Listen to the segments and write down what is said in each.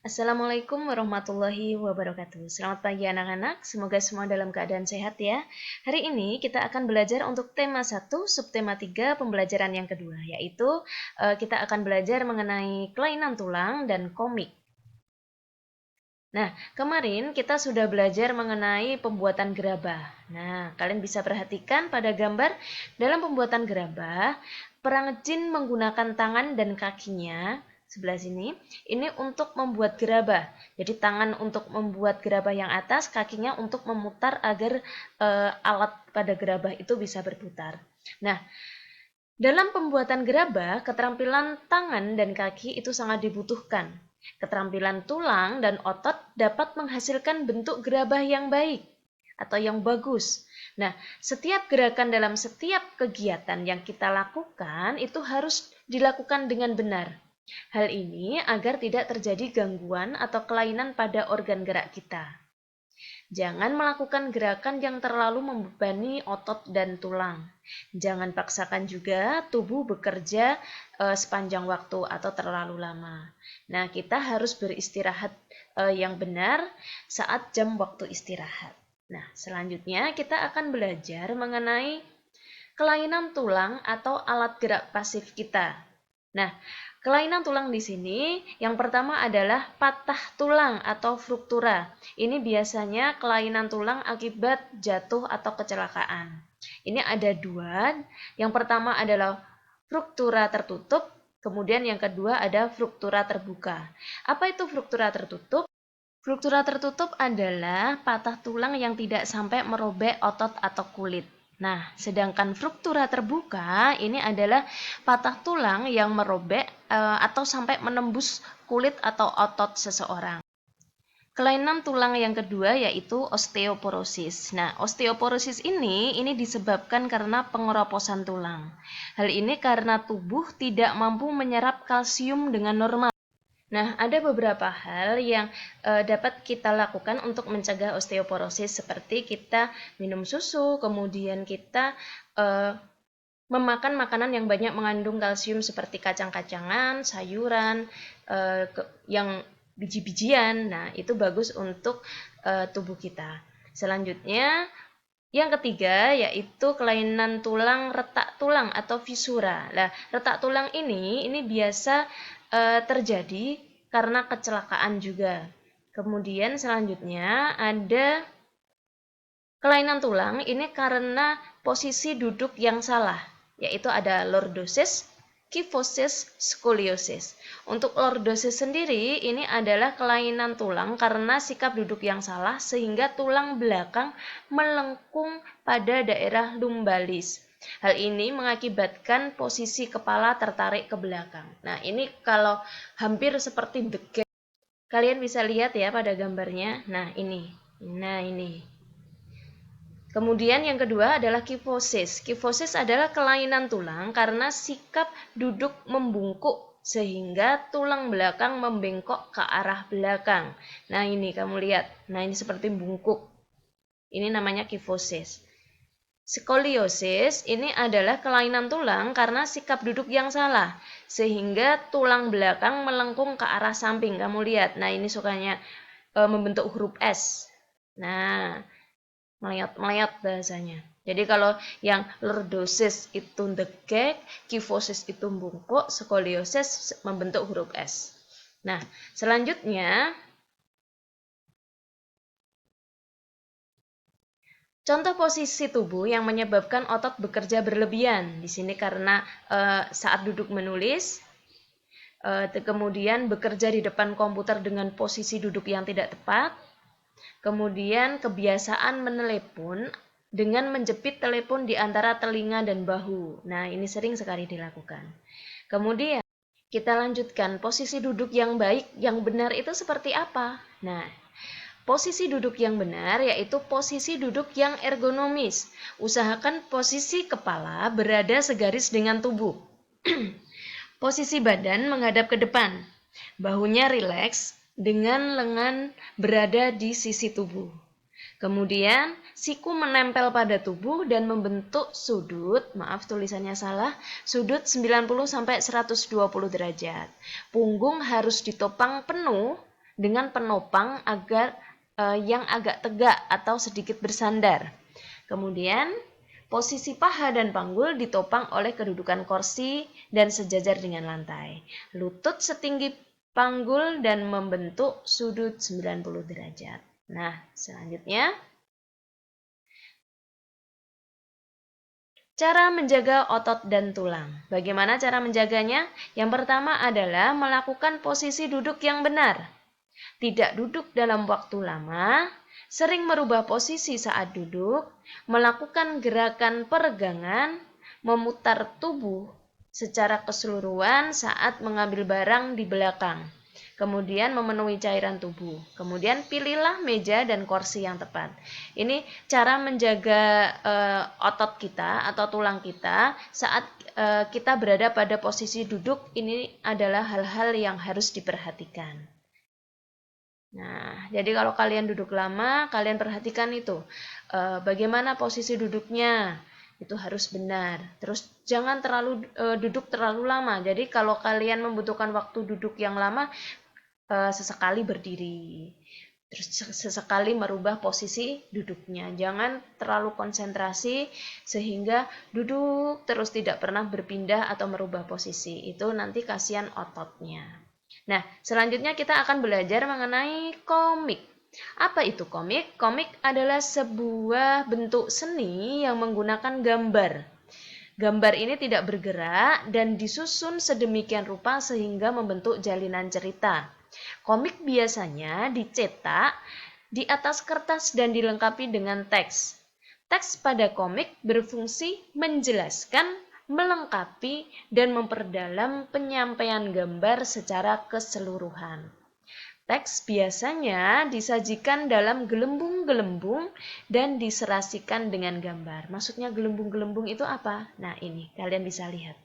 Assalamualaikum warahmatullahi wabarakatuh. Selamat pagi anak-anak, semoga semua dalam keadaan sehat ya. Hari ini kita akan belajar untuk tema 1, subtema 3, pembelajaran yang kedua, yaitu kita akan belajar mengenai kelainan tulang dan komik. Nah, kemarin kita sudah belajar mengenai pembuatan gerabah. Nah, kalian bisa perhatikan pada gambar dalam pembuatan gerabah, perangjin menggunakan tangan dan kakinya sebelah sini, ini untuk membuat gerabah. Jadi tangan untuk membuat gerabah yang atas, kakinya untuk memutar agar alat pada gerabah itu bisa berputar. Nah, dalam pembuatan gerabah, keterampilan tangan dan kaki itu sangat dibutuhkan. Keterampilan tulang dan otot dapat menghasilkan bentuk gerabah yang baik atau yang bagus. Nah, setiap gerakan dalam setiap kegiatan yang kita lakukan itu harus dilakukan dengan benar. Hal ini agar tidak terjadi gangguan atau kelainan pada organ gerak kita. Jangan melakukan gerakan yang terlalu membebani otot dan tulang. Jangan paksakan juga tubuh bekerja sepanjang waktu atau terlalu lama. Nah, kita harus beristirahat yang benar saat jam waktu istirahat. Nah, selanjutnya kita akan belajar mengenai kelainan tulang atau alat gerak pasif kita. Nah, kelainan tulang di sini yang pertama adalah patah tulang atau fruktura. Ini biasanya kelainan tulang akibat jatuh atau kecelakaan. Ini ada dua. Yang pertama adalah fruktura tertutup, kemudian yang kedua ada fruktura terbuka. Apa itu fruktura tertutup? Fruktura tertutup adalah patah tulang yang tidak sampai merobek otot atau kulit. Nah, sedangkan fruktura terbuka ini adalah patah tulang yang merobek atau sampai menembus kulit atau otot seseorang. Kelainan tulang yang kedua yaitu osteoporosis. Nah, osteoporosis ini disebabkan karena pengeroposan tulang. Hal ini karena tubuh tidak mampu menyerap kalsium dengan normal. Nah, ada beberapa hal yang dapat kita lakukan untuk mencegah osteoporosis, seperti kita minum susu, kemudian kita memakan makanan yang banyak mengandung kalsium seperti kacang-kacangan, sayuran, yang biji-bijian. Nah, itu bagus untuk tubuh kita. Selanjutnya, yang ketiga yaitu kelainan tulang retak tulang atau fisura. Nah, retak tulang ini biasa terjadi karena kecelakaan juga. Kemudian selanjutnya ada kelainan tulang ini karena posisi duduk yang salah, yaitu ada lordosis, kyphosis, skoliosis. Untuk lordosis sendiri ini adalah kelainan tulang karena sikap duduk yang salah sehingga tulang belakang melengkung pada daerah lumbalis. Hal ini mengakibatkan posisi kepala tertarik ke belakang. Nah, ini kalau hampir seperti the gap. Kalian bisa lihat ya pada gambarnya. Nah, ini. Nah, ini. Kemudian yang kedua adalah kyphosis. Kyphosis adalah kelainan tulang karena sikap duduk membungkuk sehingga tulang belakang membengkok ke arah belakang. Nah, ini kamu lihat. Nah, ini seperti bungkuk. Ini namanya kyphosis. Skoliosis ini adalah kelainan tulang karena sikap duduk yang salah, sehingga tulang belakang melengkung ke arah samping. Kamu lihat, nah ini sukanya membentuk huruf S. Nah, melayat-melayat bahasanya. Jadi kalau yang lordosis itu degek, kyphosis itu bungkuk, skoliosis membentuk huruf S. Nah, selanjutnya contoh posisi tubuh yang menyebabkan otot bekerja berlebihan. Di sini karena saat duduk menulis, kemudian bekerja di depan komputer dengan posisi duduk yang tidak tepat, kemudian kebiasaan menelepon dengan menjepit telepon di antara telinga dan bahu. Nah, ini sering sekali dilakukan. Kemudian kita lanjutkan, posisi duduk yang baik, yang benar itu seperti apa? Nah, posisi duduk yang benar yaitu posisi duduk yang ergonomis. Usahakan posisi kepala berada segaris dengan tubuh. Posisi badan menghadap ke depan. Bahunya rileks dengan lengan berada di sisi tubuh. Kemudian siku menempel pada tubuh dan membentuk sudut, maaf tulisannya salah, sudut 90 sampai 120 derajat. Punggung harus ditopang penuh dengan penopang yang agak tegak atau sedikit bersandar. Kemudian, posisi paha dan panggul ditopang oleh kedudukan kursi dan sejajar dengan lantai. Lutut setinggi panggul dan membentuk sudut 90 derajat. Nah, selanjutnya, cara menjaga otot dan tulang. Bagaimana cara menjaganya? Yang pertama adalah melakukan posisi duduk yang benar. Tidak duduk dalam waktu lama, sering merubah posisi saat duduk, melakukan gerakan peregangan, memutar tubuh secara keseluruhan saat mengambil barang di belakang. Kemudian memenuhi cairan tubuh. Kemudian pilihlah meja dan kursi yang tepat. Ini cara menjaga otot kita atau tulang kita saat kita berada pada posisi duduk. Ini adalah hal-hal yang harus diperhatikan. Nah, jadi kalau kalian duduk lama, kalian perhatikan itu. Bagaimana posisi duduknya. Itu harus benar. Terus jangan duduk terlalu lama. Jadi kalau kalian membutuhkan waktu duduk yang lama, sesekali berdiri, terus sesekali merubah posisi duduknya. Jangan terlalu konsentrasi sehingga duduk terus tidak pernah berpindah atau merubah posisi. Itu nanti kasihan ototnya. Nah, selanjutnya kita akan belajar mengenai komik. Apa itu komik? Komik adalah sebuah bentuk seni yang menggunakan gambar. Gambar ini tidak bergerak dan disusun sedemikian rupa sehingga membentuk jalinan cerita. Komik biasanya dicetak di atas kertas dan dilengkapi dengan teks. Teks pada komik berfungsi menjelaskan, melengkapi, dan memperdalam penyampaian gambar secara keseluruhan. Teks biasanya disajikan dalam gelembung-gelembung dan diserasikan dengan gambar. Maksudnya gelembung-gelembung itu apa? Nah, ini kalian bisa lihat.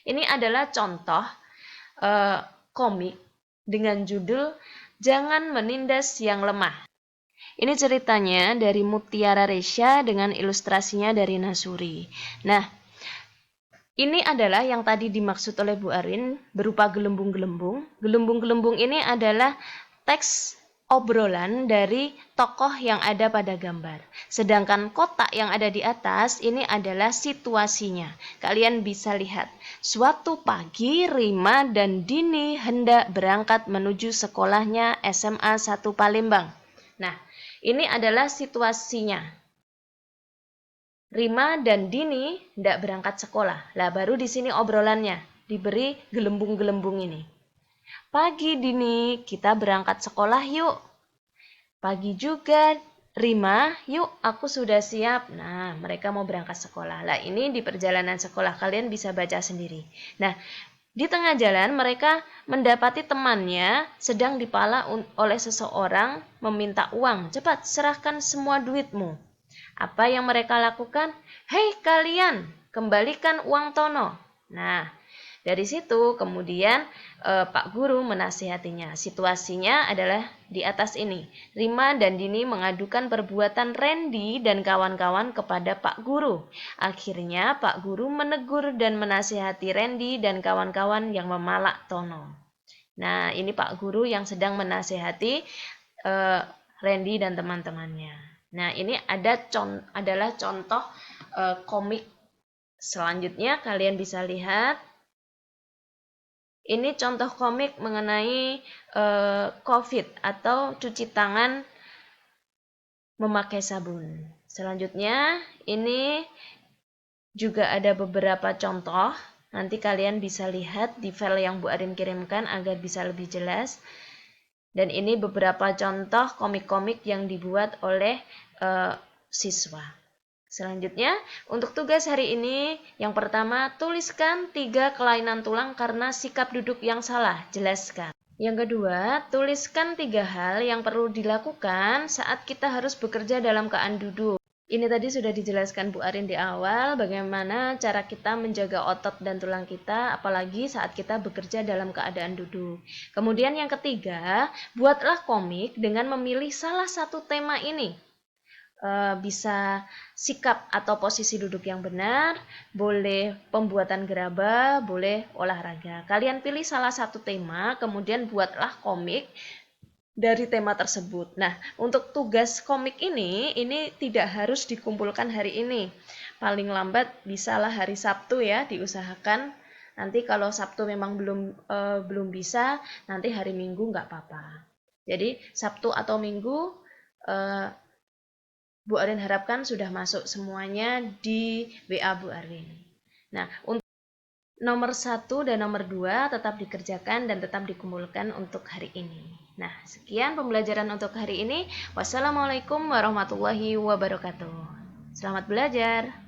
Ini adalah contoh komik dengan judul Jangan Menindas Yang Lemah. Ini ceritanya dari Mutiara Resya dengan ilustrasinya dari Nasuri. Nah, ini adalah yang tadi dimaksud oleh Bu Arin berupa gelembung-gelembung. Gelembung-gelembung ini adalah teks obrolan dari tokoh yang ada pada gambar. Sedangkan kotak yang ada di atas ini adalah situasinya. Kalian bisa lihat. Suatu pagi Rima dan Dini hendak berangkat menuju sekolahnya SMA 1 Palembang. Nah, ini adalah situasinya. Rima dan Dini hendak berangkat sekolah. Lah baru di sini obrolannya diberi gelembung-gelembung ini. Pagi Dini, kita berangkat sekolah yuk. Pagi juga Rima, yuk aku sudah siap. Nah, mereka mau berangkat sekolah. Lah ini di perjalanan sekolah, kalian bisa baca sendiri. Nah, di tengah jalan mereka mendapati temannya sedang dipala oleh seseorang meminta uang. Cepat serahkan semua duitmu. Apa yang mereka lakukan? Hei kalian, kembalikan uang Tono. Nah, dari situ kemudian Pak Guru menasihatinya. Situasinya adalah di atas ini. Rima dan Dini mengadukan perbuatan Randy dan kawan-kawan kepada Pak Guru. Akhirnya Pak Guru menegur dan menasihati Randy dan kawan-kawan yang memalak Tono. Nah, ini Pak Guru yang sedang menasihati Randy dan teman-temannya. Nah, ini adalah contoh komik. Selanjutnya kalian bisa lihat. Ini contoh komik mengenai COVID atau cuci tangan memakai sabun. Selanjutnya, ini juga ada beberapa contoh. Nanti kalian bisa lihat di file yang Bu Arin kirimkan agar bisa lebih jelas. Dan ini beberapa contoh komik-komik yang dibuat oleh siswa. Selanjutnya, untuk tugas hari ini, yang pertama, tuliskan 3 kelainan tulang karena sikap duduk yang salah. Jelaskan. Yang kedua, tuliskan 3 hal yang perlu dilakukan saat kita harus bekerja dalam keadaan duduk. Ini tadi sudah dijelaskan Bu Arin di awal, bagaimana cara kita menjaga otot dan tulang kita, apalagi saat kita bekerja dalam keadaan duduk. Kemudian yang ketiga, buatlah komik dengan memilih salah satu tema ini. Bisa sikap atau posisi duduk yang benar, boleh pembuatan gerabah, boleh olahraga. Kalian pilih salah satu tema, kemudian buatlah komik dari tema tersebut. Nah, untuk tugas komik ini tidak harus dikumpulkan hari ini. Paling lambat bisalah hari Sabtu ya, diusahakan. Nanti kalau Sabtu memang belum bisa, nanti hari Minggu nggak apa-apa. Jadi Sabtu atau Minggu, eh, Bu Arin harapkan sudah masuk semuanya di WA Bu Arin. Nah, untuk nomor 1 dan nomor 2 tetap dikerjakan dan tetap dikumpulkan untuk hari ini. Nah, sekian pembelajaran untuk hari ini. Wassalamualaikum warahmatullahi wabarakatuh. Selamat belajar.